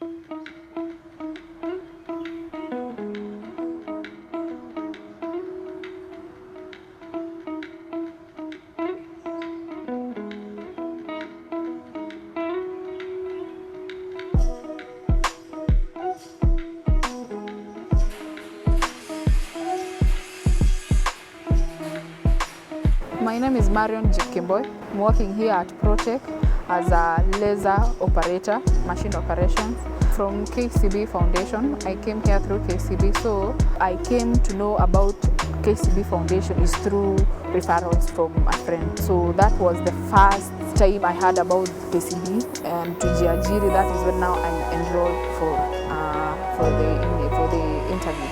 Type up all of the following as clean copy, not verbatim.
My name is Marion. I'm working here at Protec as a laser operator, machine operations. From KCB Foundation, I came here through KCB. So I came to know about KCB Foundation is through referrals from a friend. So that was the first time I heard about KCB, and to Jiajiri, that is when now I'm enrolled for the interview.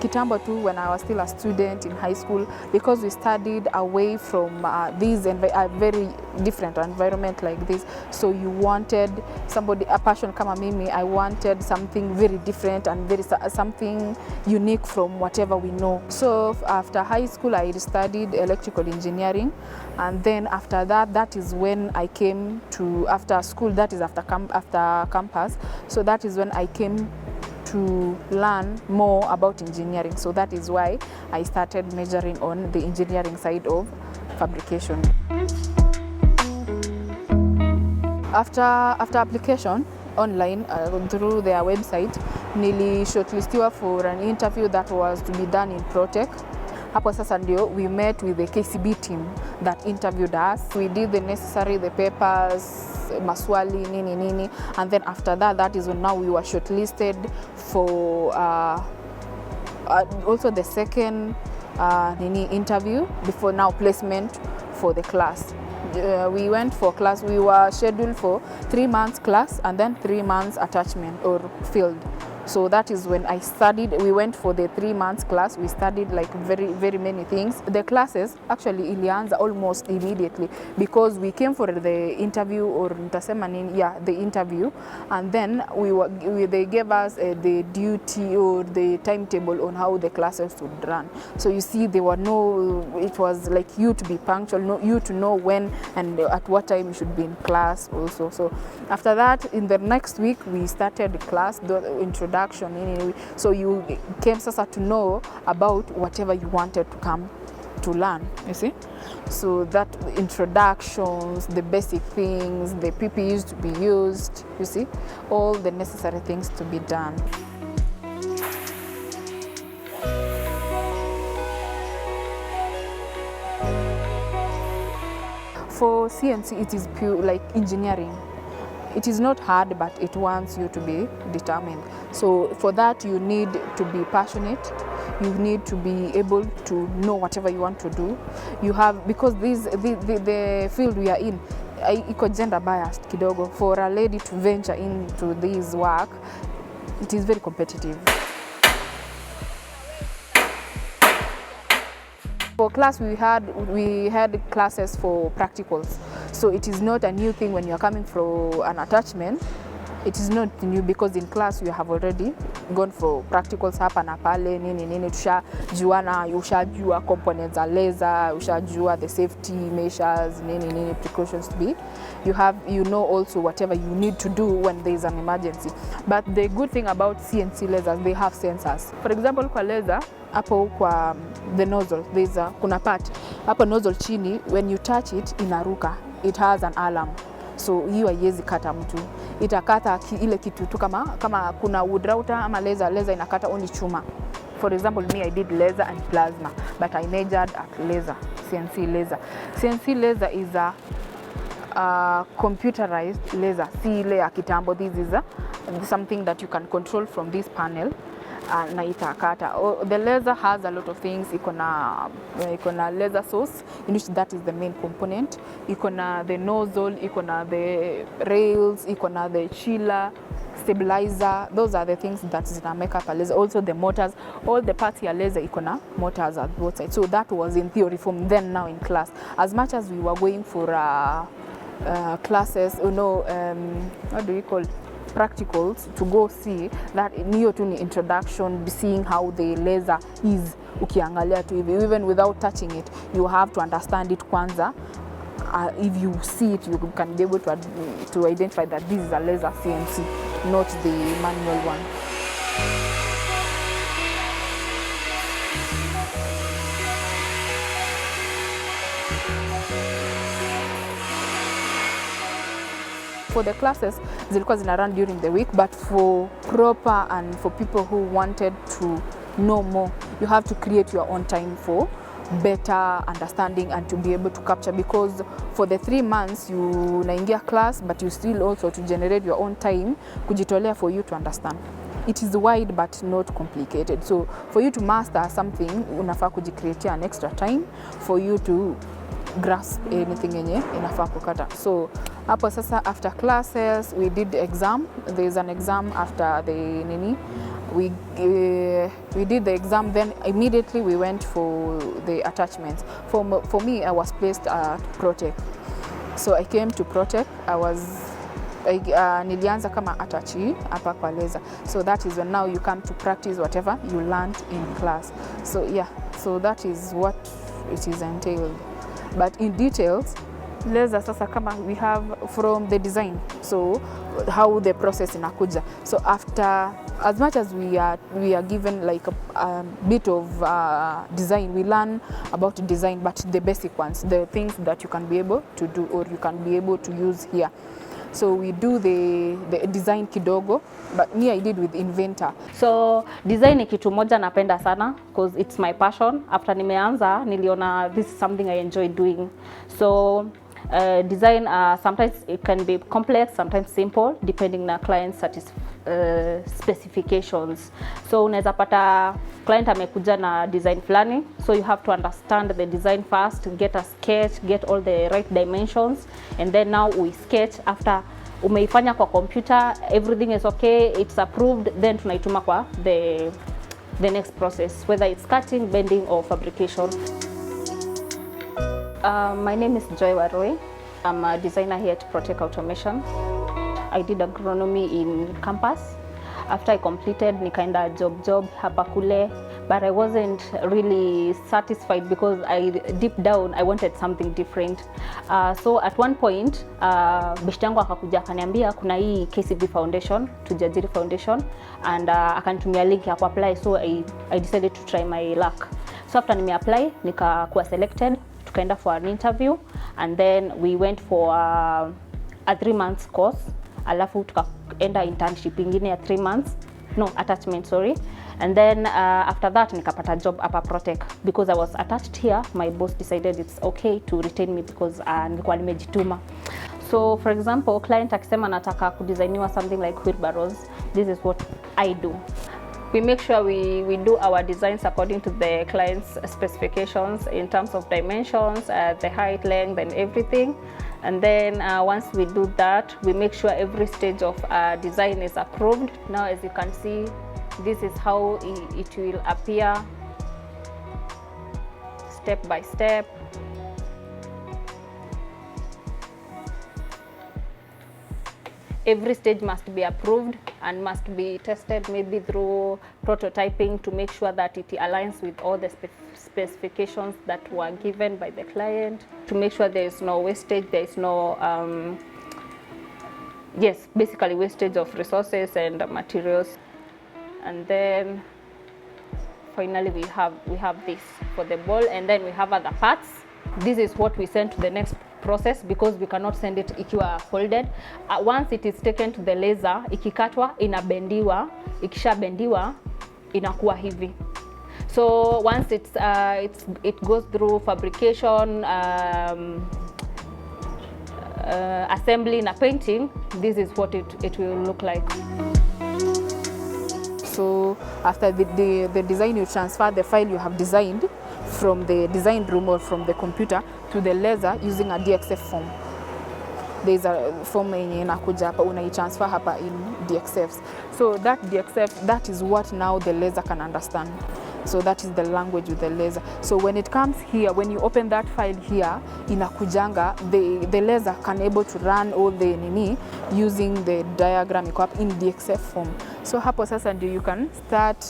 Kitambo too, when I was still a student in high school, because we studied away from a very different environment like this, so you wanted a passion kama mimi, I wanted something very different and something unique from whatever we know. So after high school, I studied electrical engineering, and then after that is when I came to, after school, that is after campus, so that is when I came to learn more about engineering. So that is why I started majoring on the engineering side of fabrication. After application online through their website, nili shortlistiwa for an interview that was to be done in Protec. Hapo sasa ndio we met with the KCB team that interviewed us. We did the papers, maswali, nini, and then after that is when now we were shortlisted for also the second interview before now placement for the class. We went for class. We were scheduled for 3 months class and then 3 months attachment or field. So that is when I studied. We went for the 3 months class. We studied like very many things. The classes actually ilianza almost immediately because we came for the interview, or the interview, and then they gave us the duty or the timetable on how the classes would run. So you see, it was like you to be punctual, you to know when and at what time you should be in class also. So after that, in the next week, we started the class, the introduction. So you came sasa to know about whatever you wanted to come to learn, you see. So that introductions, the basic things, the PPEs to be used, you see, all the necessary things to be done. For CNC, it is pure like engineering. It is not hard, but it wants you to be determined. So for that, you need to be passionate. You need to be able to know whatever you want to do. You have, because the field we are in, iko gender biased kidogo. For a lady to venture into this work, it is very competitive. For class, we had classes for practicals. So it is not a new thing when you are coming for an attachment. It is not new because in class you have already gone for practicals hapa na pale, nini, tushajuana, ushajua components za laser, ushajua the safety measures, nini, precautions to be. You know also whatever you need to do when there is an emergency. But the good thing about CNC lasers, they have sensors. For example, kwa laser, hapo kwa the nozzle, kuna part hapo nozzle chini, when you touch it inaruka. It has an alarm. So hiyo haiwezi kata mtu. Itakata ile kitu tu kama kuna wood router ama laser inakata only chuma. For example, me, I did laser and plasma, but I majored at laser, CNC laser. CNC laser is a computerized laser. Si ile ya kitambo. This is something that you can control from this panel. Na itakata. The laser has a lot of things. Ikona laser source, in which that is the main component. Ikona the nozzle, ikona the rails, ikona the chiller, stabilizer. Those are the things that make up a laser. Also the motors, all the parts here laser ikona motors at both sides. So that was in theory. From then now in class, as much as we were going for classes, what do you call it? Practicals, to go see that niyo tu ni introduction, seeing how the laser is. Ukiangalia tu hivi, even without touching it, you have to understand it kwanza if you see it, you can be able to identify that this is a laser CNC, not the manual one. For the classes, zilikuwa zina run during the week, but for proper and for people who wanted to know more, you have to create your own time for better understanding and to be able to capture, because for the 3 months you naingia class, but you still also to generate your own time kujitolea for you to understand. It is wide but not complicated. So for you to master something, unafaa kujicreate an extra time for you to grasp anything yenye inafaa kukata. So hapo sasa after classes we did the exam. There is an exam after the nini. We did the exam, then immediately we went for the attachments. For me, I was placed at Protec. So I came to Protec. Nilianza kama attachee hapa kwa laser. So that is when now you come to practice whatever you learned in class. So yeah, so that is what it is entailed. But in details, laser sasa kama we have from the design, so how the process inakuja. So after, as much as we are given like a bit of design, we learn about design, but the basic ones, the things that you can be able to do or you can be able to use here. So we do the design kidogo, but me I did with Inventor. So design ni kitu moja napenda sana because it's my passion. After nimeanza niliona this is something I enjoy doing. So design sometimes it can be complex, sometimes simple, depending na client specifications. So unaweza pata client amekuja na design fulani, so you have to understand the design first, get a sketch, get all the right dimensions, and then now we sketch. After umeifanya kwa computer, everything is okay, it's approved, then tunaituma kwa the next process, whether it's cutting, bending or fabrication. My name is Joy Waroi. I'm a designer here at Protec Automation. I did agronomy in campus. After I completed, nikaenda job hapa kule, but I wasn't really satisfied because deep down I wanted something different. So at one point, beshte yangu akakuja akaniambia kuna hii KCB Foundation, Tujajiri Foundation, and akanitumia link ya apply. So I decided to try my luck. So after nime apply, nikakuwa selected, tukaenda for an interview, and then we went for a 3 months course. Alafu tukaenda internship ingine ya 3 months, no, attachment, sorry. And then after that nikapata job hapa Protec because I was attached here. My boss decided it's okay to retain me because nilikuwa nimejituma. So for example, client akisema nataka kudesigniwa something like wheelbarrows, this is what I do. We make sure we do our designs according to the client's specifications in terms of dimensions, the height, length and everything. And then once we do that, we make sure every stage of design is approved. Now as you can see, this is how it will appear step by step. Every stage must be approved and must be tested maybe through prototyping to make sure that it aligns with all the specifications that were given by the client, to make sure there is no wastage, there is no basically wastage of resources and materials. And then finally we have this for the ball, and then we have other parts. This is what we send to the next process because we cannot send it ikiwa folded. Once it is taken to the laser, ikikatwa inabendiwa, ikishabendiwa inakuwa hivi. So once it goes through fabrication, assembly na painting, this is what it will look like. So after the design, you transfer the file you have designed from the design room or from the computer to the laser using a DXF form. There is a form inakuja hapa, unaitransfer hapa in DXFs. So that DXF, that is what now the laser can understand. So that is the language with the laser. So when it comes here, when you open that file here, inakujanga, the laser can able to run all the nini using the diagram in DXF form. So hapo sasa ndio you can start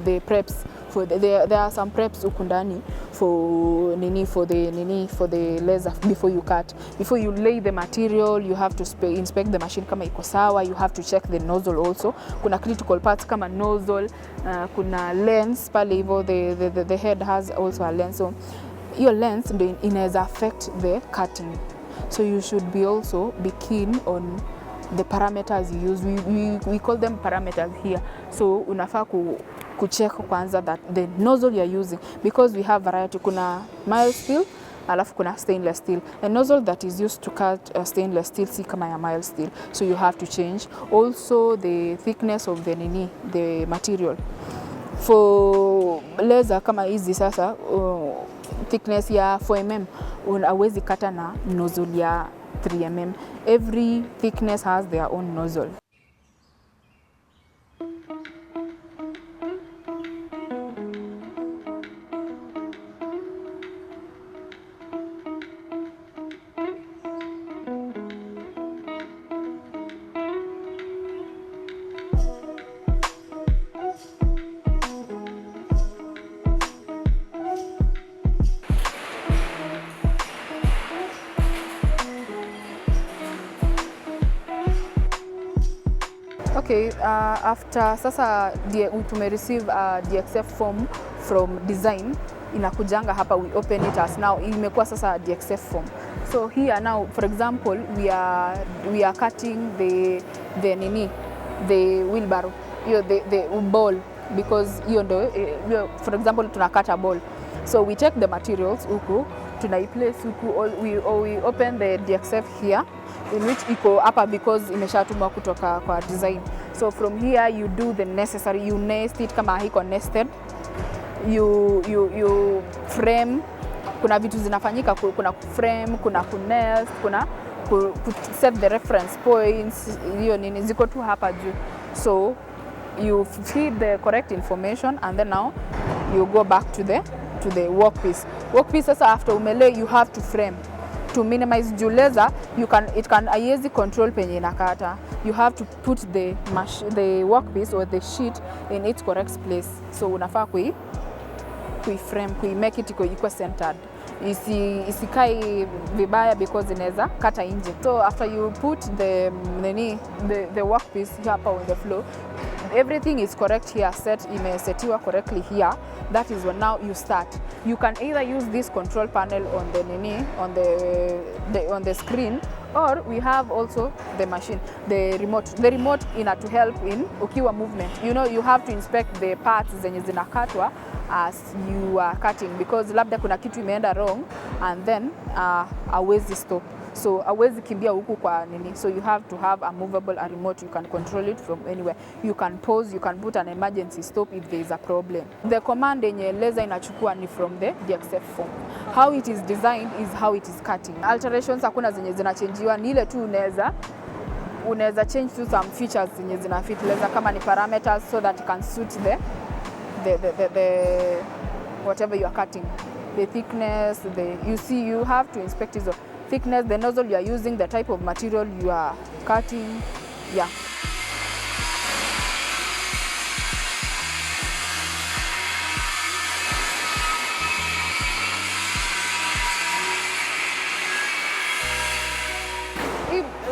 the preps for there are some preps huku ndani for the laser before you cut. Before you lay the material, you have to inspect the machine kama iko sawa. You have to check the nozzle also. Kuna critical parts kama nozzle, kuna lens pale hivyo, the head has also a lens. So your lens ndio inaweza affect the cutting. So you should be keen on the parameters you use. We call them parameters here. So unafaa kucheck kwanza that the nozzle you're using, because we have variety. Kuna mild steel alafu kuna stainless steel. A nozzle that is used to cut stainless steel si kama ya mild steel, so you have to change. Also the thickness of the material. For laser kama hizi sasa, thickness ya 4mm unawezi kata na nozzle ya 3mm. Every thickness has their own nozzle. Okay, after sasa tume receive DXF form from design, inakujanga hapa, we open it as now imekuwa sasa DXF form. So here now, for example, we are cutting the wheelbarrow, the ball, because for example tunakata ball. So we take the materials huku tunaiplace huku, we open the DXF here, in which iko hapa because imeshatumwa kutoka kwa design. So from here you do the necessary, you nest it kama hiko nested, you frame. Kuna vitu zinafanyika, kuna frame, kuna nest, kuna set the reference points, hiyo nini ziko tu hapa juu. So you feed the correct information and then now you go back to the workpiece. Workpiece sasa after umele you have to frame to minimize juu laser it can haiwezi control penye inakata. You have to put the workpiece or the sheet in its correct place. So unafaa frame, make it iko centered. Isikai vibaya because inaweza kata nje. So after you put the workpiece hapa on the floor, everything is correct here, imesetiwa correctly here. That is when now you start. You can either use this control panel on the screen, or we have also the machine, the remote. The remote to help in ukiwa movement. You have to inspect the parts zenye zinakatwa as you are cutting, because labda kuna kitu imeenda wrong and then hawezi stop. So hawezi kimbia huku kwa nini. So you have to have a movable remote. You can control it from anywhere. You can pause, you can put an emergency stop if there is a problem. The command yenye laser inachukua ni from the DXF form. How it is designed is how it is cutting. Alterations hakuna zenye zinachangiwa, ni ile tu unaweza change to some features zenye zinafit laser kama ni parameters, so that it can suit the whatever you are cutting. The thickness, you have to inspect the thickness, the nozzle you are using, the type of material you are cutting. Yeah.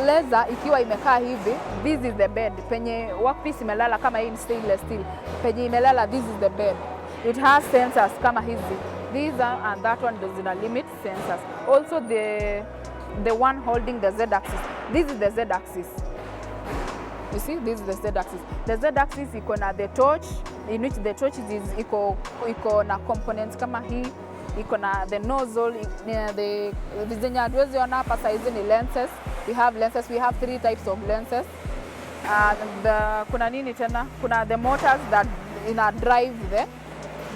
Laser ikiwa imekaa hivi, this is the bed. Penye workpiece imelala kama hii stainless steel, penye imelala, this is the bed. It has sensors kama hizi. These are, and that one does not limit sensors. Also the one holding the Z-axis. This is the Z-axis. You see, this is the Z-axis. The Z-axis iko na the torch, in which the torch is iko na components kama hii. Iko na the nozzle, the zenye hatuwezi ona hapa saizi ni lenses. We have lenses. We have 3 types of lenses. Kuna nini tena? Kuna the motors that drive the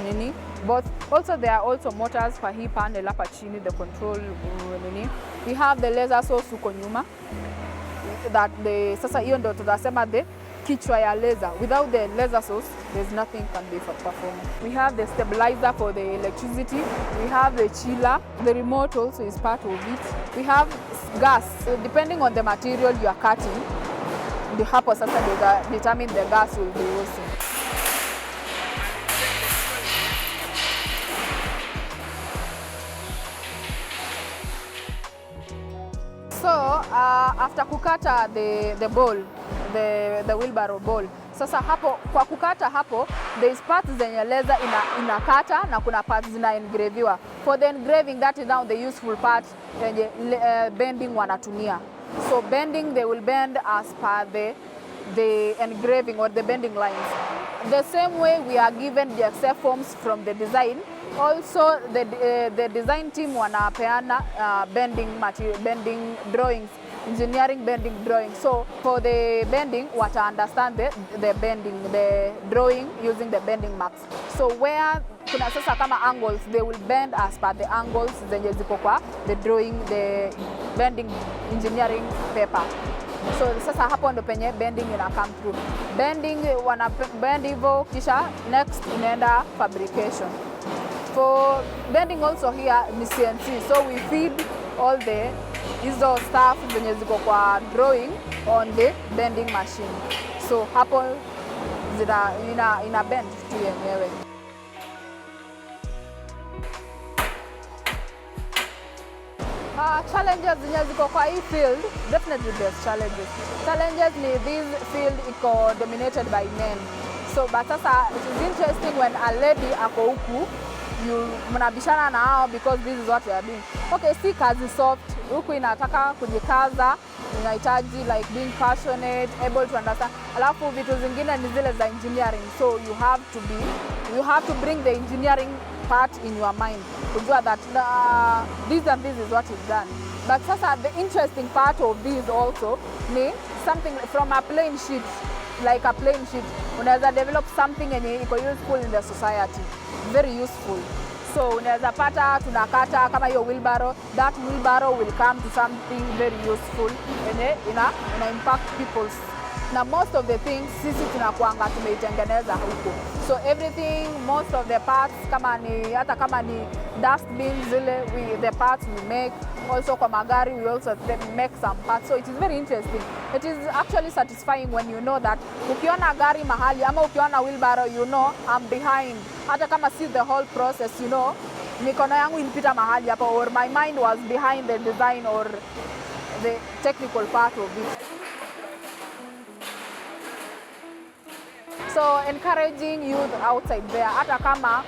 nini. But also there are also motors for hii panel hapa chini, the control nini. We have the laser source huko nyuma. That sasa hiyo ndio tunasema the kichwa ya laser. Without the laser source, there's nothing can be performed. We have the stabilizer for the electricity. We have the chiller. The remote also is part of it. We have gas. So depending on the material you are cutting, the hapo sasa determine the gas will be used. So after kukata the ball, the wheelbarrow ball, sasa hapo kwa kukata hapo there is parts zenye laser inakata na kuna parts zina engraviwa. For the engraving, that is now the useful part yenye bending wanatumia. So bending, they will bend as per the engraving or the bending lines. The same way we are given the accept forms from the design, also the design team wanapeana bending drawings, engineering bending drawings. So for the bending, wata understand the bending, the drawing using the bending marks. So where kuna sasa kama angles, they will bend as per the angles zenye ziko kwa the drawing, the bending engineering paper. So sasa hapo ndo penye bending ina come through. Bending wana bend hivyo, kisha next inaenda fabrication. For bending also here ni CNC, so we feed all the hizo stuff zenye ziko kwa drawing on the bending machine. So hapo ina bend tu yenyewe. Challenges zenye ziko kwa hii field, definitely there's challenges. Challenges ni this field iko dominated by men. So but sasa it is interesting when a lady ako huku, mnabishana na hao because this is what we are doing. Okay, si kazi soft, huku inataka kujikaza, inahitaji like being passionate, able to understand. Alafu vitu zingine ni zile za engineering. So you have to bring the engineering part in your mind. Kujua that this and this is what is done. But sasa the interesting part of this also ni something from a plain sheet, like a plain sheet. Unaweza develop something yenye iko useful in the society. Very useful. So unaweza pata tunakata kama hiyo wheelbarrow, that wheelbarrow will come to something very useful yenye ina impact people's. Na most of the things sisi tunakuanga tumeitengeneza huko. So everything, most of the parts, hata kama ni dustbins zile, the parts we make. Also kwa magari we also make some parts. So it is very interesting. It is actually satisfying when you know that ukiona gari mahali ama ukiona wheelbarrow, you know I'm behind. Hata kama see the whole process, you know mikono yangu ilipita mahali hapa, or my mind was behind the design or the technical part of it. So encouraging youth outside there, hata kama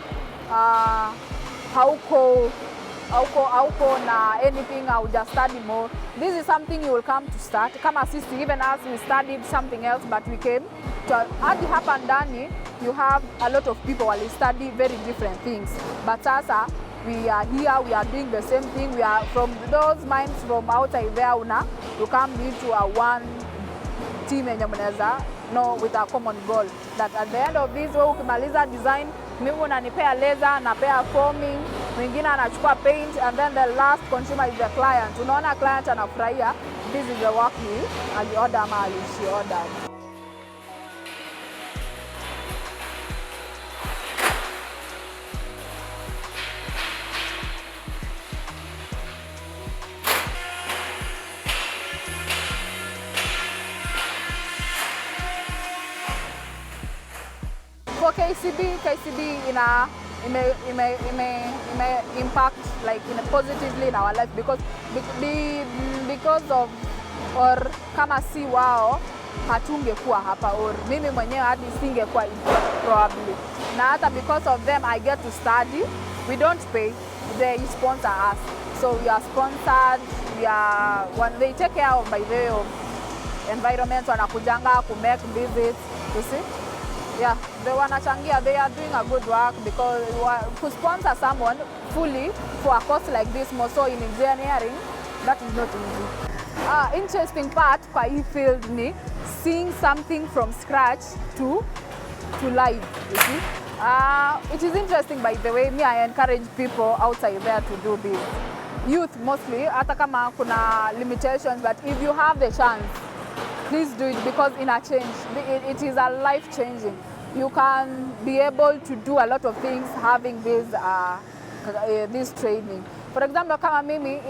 hauko na anything, or just study more, this is something you will come to start. Kama sisi, even as we studied something else, but we came to hadi hapa ndani, you have a lot of people who study very different things. But sasa we are here, we are doing the same thing. We are from those minds from outside there, you come into a one team yenye mnaweza with a common goal, that at the end of this, wewe ukimaliza design, mimi unanipea laser, napea forming, mwingine anachukua paint, and then the last consumer is the client. Unaona client anafurahia, this is the work he order ama she ordered. For KCB impact like positively in our life because of, or kama si wao hatungekuwa hapa, or mimi mwenyewe hadi singekuwa probably. Na hata because of them I get to study. We don't pay, they sponsor us. So we are sponsored, when they take care of by way of environment, wanakujanga ku make visits, you see. Yeah, they wanachangia, they are doing a good work, because to sponsor someone fully for a course like this, more so in engineering, that is not easy. Interesting part kwa hii field ni seeing something from scratch to live, you see. It is interesting, by the way. Me, I encourage people outside there to do this. Youth mostly, hata kama kuna limitations, but if you have the chance, please do it, because in a change, it is a life changing. You can be able to do a lot of things having this training. For example, kama mimi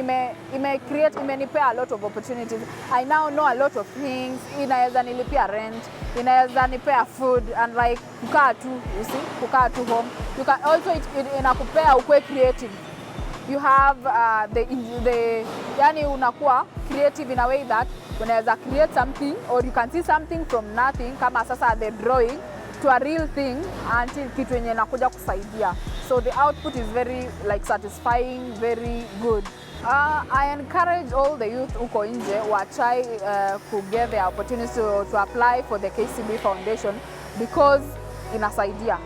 imenipea a lot of opportunities. I now know a lot of things. Inaweza nilipia rent, inaweza nipea food, and like kukaa tu, you see, kukaa tu home. You can also inakupea ukwe creative. you have the yani unakuwa creative in a way that unaweza create something or you can see something from nothing, kama sasa the drawing to a real thing until kitu yenye nakuja kusaidia. So the output is very like satisfying, very good. I encourage all the youth uko nje wa try to get the opportunity to apply for the KCB Foundation because inasaidia.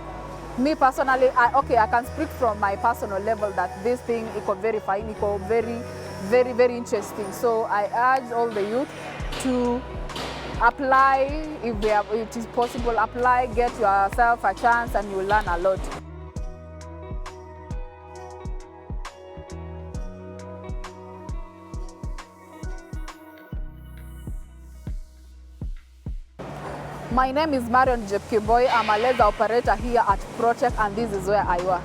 Me personally, I can speak from my personal level that this thing iko very fine, iko very interesting. So I urge all the youth to apply if it is possible. Apply, get yourself a chance, and you will learn a lot. My name is Marion. I'm a laser operator here at Protect, and this is where I work.